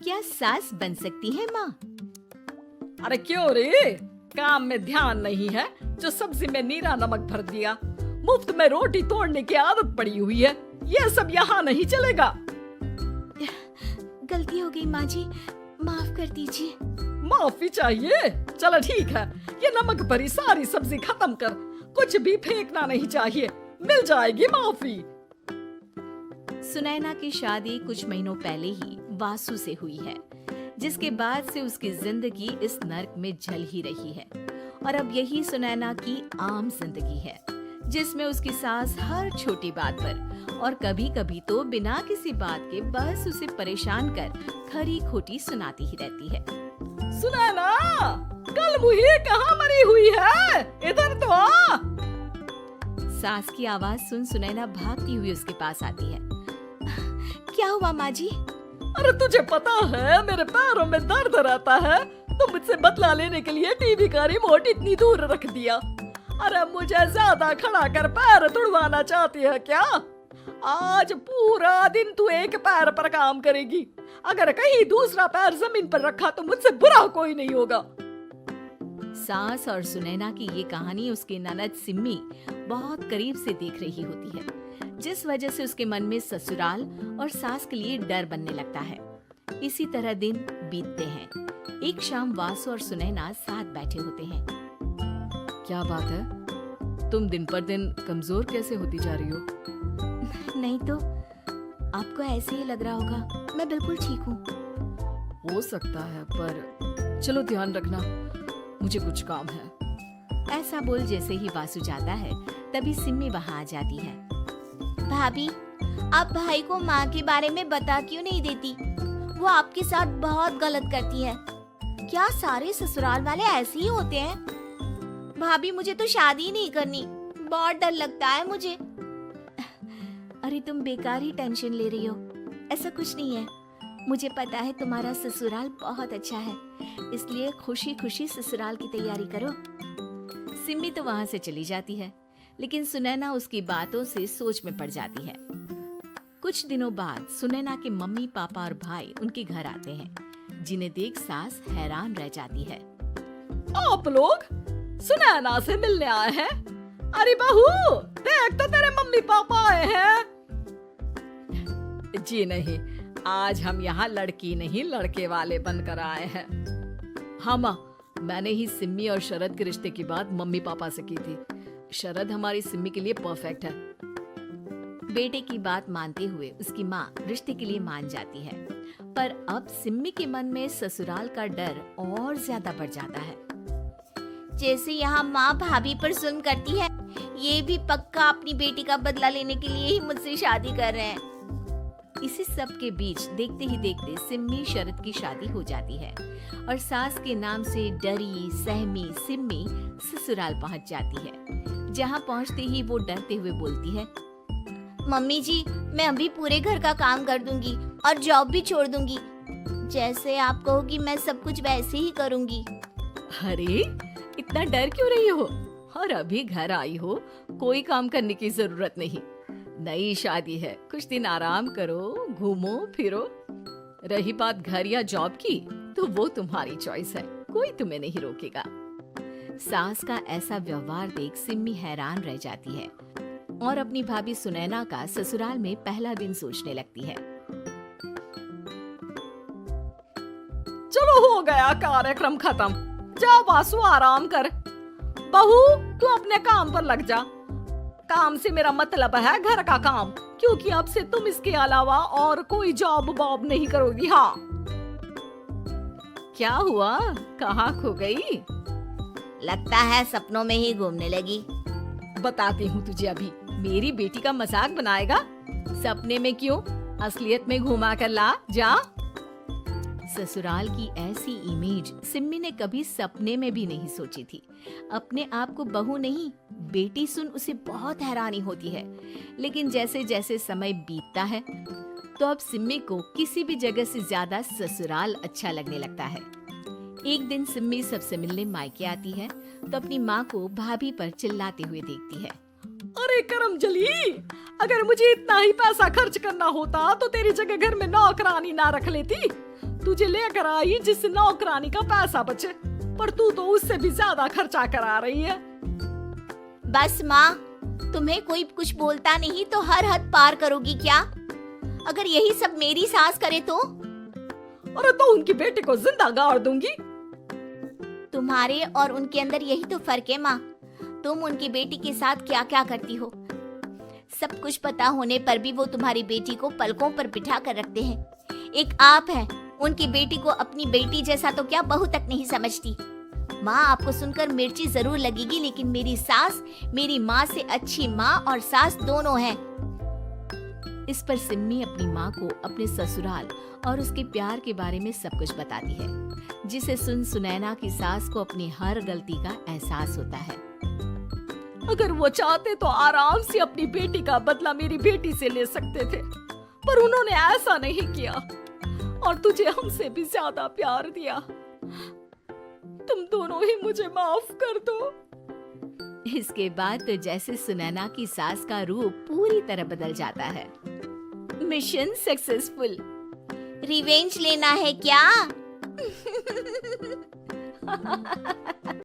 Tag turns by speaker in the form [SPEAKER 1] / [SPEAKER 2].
[SPEAKER 1] क्या सास बन सकती है माँ?
[SPEAKER 2] अरे क्यों रे, काम में ध्यान नहीं है जो सब्जी में नीरा नमक भर दिया। मुफ्त में रोटी तोड़ने की आदत पड़ी हुई है, ये सब यहाँ नहीं चलेगा।
[SPEAKER 1] गलती हो गई माँ जी, माफ कर दीजिए।
[SPEAKER 2] माफी चाहिए? चलो ठीक है, ये नमक भरी सारी सब्जी खत्म कर, कुछ भी फेंकना नहीं चाहिए, मिल जाएगी माफी।
[SPEAKER 1] सुनैना की शादी कुछ महीनों पहले ही वासु से हुई है, जिसके बाद से उसकी जिंदगी इस नर्क में जल ही रही है। और अब यही सुनैना की आम जिंदगी है, जिसमें उसकी सास हर छोटी बात पर और कभी कभी तो बिना किसी बात के बस उसे परेशान कर खरी खोटी सुनाती ही रहती है।
[SPEAKER 2] सुनैना, कल मुही कहाँ मरी हुई है, इधर तो आ।
[SPEAKER 1] सास की आवाज सुन सुनैना भागती हुई उसके पास आती है। क्या हुआ माँ जी?
[SPEAKER 2] अरे तुझे पता है मेरे पैरों में दर्द रहता है, तो मुझसे बदला लेने के लिए टीवी का रिमोट इतनी दूर रख दिया। अरे मुझे ज्यादा खड़ा कर पैर तुड़वाना चाहती है क्या? आज पूरा दिन तू एक पैर पर काम करेगी, अगर कहीं दूसरा पैर जमीन पर रखा तो मुझसे बुरा कोई नहीं होगा।
[SPEAKER 1] सास और सुनैना की ये कहानी उसकी ननद सिम्मी बहुत करीब से देख रही होती है, जिस वजह से उसके मन में ससुराल और सास के लिए डर बनने लगता है। इसी तरह दिन बीतते हैं। एक शाम वासु और सुनैना साथ बैठे होते हैं।
[SPEAKER 3] क्या बात है, तुम दिन पर दिन कमजोर कैसे होती जा रही हो?
[SPEAKER 1] नहीं तो आपको ऐसे ही लग रहा होगा, मैं बिल्कुल ठीक हूँ।
[SPEAKER 3] हो सकता है, पर चलो ध्यान रखना, मुझे कुछ काम है।
[SPEAKER 1] ऐसा बोल जैसे ही वासु जाता है, तभी सिम्मी वहाँ आ जाती है। भाभी, आप भाई को माँ के बारे में बता क्यों नहीं देती? वो आपके साथ बहुत गलत करती है। क्या सारे ससुराल वाले ऐसे ही होते हैं? भाभी, मुझे तो शादी नहीं करनी, बहुत डर लगता है मुझे। अरे तुम बेकार ही टेंशन ले रही हो, ऐसा कुछ नहीं है। मुझे पता है तुम्हारा ससुराल बहुत अच्छा है, इसलिए खुशी खुशी ससुराल की तैयारी करो। सिम्मी तो वहाँ से चली जाती है, लेकिन सुनैना उसकी बातों से सोच में पड़ जाती है। कुछ दिनों बाद सुनैना के मम्मी पापा और भाई उनके घर आते हैं, जिन्हें देख सास हैरान रह जाती है।
[SPEAKER 2] आप लोग सुनैना से मिलने आए हैं? अरे बहू, देख तो तेरे मम्मी पापा आए हैं। जी नहीं, आज हम यहाँ लड़की नहीं लड़के वाले बनकर आए हैं।
[SPEAKER 3] हाँ माँ, मैंने ही सिम्मी और शरद के रिश्ते की बात मम्मी पापा से की थी। शरद हमारी सिम्मी के लिए परफेक्ट है।
[SPEAKER 1] बेटे की बात मानते हुए उसकी माँ रिश्ते के लिए मान जाती है, पर अब सिम्मी के मन में ससुराल का डर और ज्यादा बढ़ जाता है। जैसे यहाँ माँ भाभी पर जुल्म करती है, ये भी पक्का अपनी बेटी का बदला लेने के लिए ही मुझसे शादी कर रहे हैं। इसी सब के बीच देखते ही देखते सिम्मी शरद की शादी हो जाती है और सास के नाम से डरी सहमी सिम्मी ससुराल पहुंच जाती है। जहां पहुंचते ही वो डरते हुए बोलती है, मम्मी जी, मैं अभी पूरे घर का काम कर दूंगी और जॉब भी छोड़ दूंगी। जैसे आप कहोगी मैं सब कुछ वैसे ही करूंगी।
[SPEAKER 3] अरे इतना डर क्यों रही हो? और अभी घर आई हो, कोई काम करने की जरूरत नहीं। नई शादी है, कुछ दिन आराम करो, घूमो फिरो। रही बात घर या जॉब की, तो वो तुम्हारी चॉइस है, कोई तुम्हें नहीं रोकेगा।
[SPEAKER 1] सास का ऐसा व्यवहार देख सिम्मी हैरान रह जाती है और अपनी भाभी सुनैना का ससुराल में पहला दिन सोचने लगती है।
[SPEAKER 2] चलो हो गया कार्यक्रम खत्म, जा वासु आराम कर। बहू, तू अपने काम पर लग जा। काम से मेरा मतलब है घर का काम, क्योंकि अब से तुम इसके अलावा और कोई जॉब वॉब नहीं करोगी। हाँ।
[SPEAKER 3] क्या हुआ, कहाँ खो गई?
[SPEAKER 1] लगता है सपनों में ही घूमने लगी।
[SPEAKER 3] बताती हूँ तुझे अभी। मेरी बेटी का मजाक बनाएगा? सपने में क्यों, असलियत में घुमा कर ला, जा।
[SPEAKER 1] ससुराल की ऐसी इमेज सिम्मी ने कभी सपने में भी नहीं सोची थी। अपने आप को बहू नहीं, बेटी सुन उसे बहुत हैरानी होती है। लेकिन जैसे जैसे समय बीतता है, तो अब सिम्मी को किसी भी जगह से ज्यादा ससुराल अच्छा लगने लगता है। एक दिन सिम्मी सबसे मिलने मायके आती है, तो अपनी माँ को भाभी पर चिल्लाते हुए देखती है।
[SPEAKER 2] अरे करमजली, अगर मुझे इतना ही पैसा खर्च करना होता तो तेरी जगह घर में नौकरानी ना रख लेती। तुझे लेकर आई जिससे नौकरानी का पैसा बचे, पर तू तो उससे भी ज्यादा खर्चा करा रही है।
[SPEAKER 1] बस माँ, तुम्हें कोई कुछ बोलता नहीं तो हर हद पार करोगी क्या? अगर यही सब मेरी सास करे तो?
[SPEAKER 2] अरे तो उनकी बेटी को जिंदा गाड़ दूंगी।
[SPEAKER 1] तुम्हारे और उनके अंदर यही तो फर्क है माँ। तुम उनकी बेटी के साथ क्या क्या करती हो। सब कुछ पता होने पर भी वो तुम्हारी बेटी को पलकों पर बिठा कर रखते हैं। एक आप है, उनकी बेटी को अपनी बेटी जैसा तो क्या बहू तक नहीं समझती। माँ, आपको सुनकर मिर्ची जरूर लगेगी, लेकिन मेरी सास मेरी माँ से अच्छी माँ और सास दोनों हैं।
[SPEAKER 3] इस पर सिम्मी अपनी माँ को अपने ससुराल और उसके प्यार के बारे में सब कुछ बताती है, जिसे सुन सुनैना की सास को अपनी हर गलती का एहसास होता है।
[SPEAKER 2] अगर वो चाहते तो आराम से अपनी बेटी का बदला मेरी बेटी से ले सकते थे, पर उन्होंने ऐसा नहीं किया और तुझे हमसे भी ज्यादा प्यार दिया। तुम दोनों ही मुझे माफ कर दो।
[SPEAKER 3] इसके बाद तो जैसे सुनैना की सास का रूप पूरी तरह बदल जाता है। Mission successful.
[SPEAKER 1] रिवेंज लेना है क्या?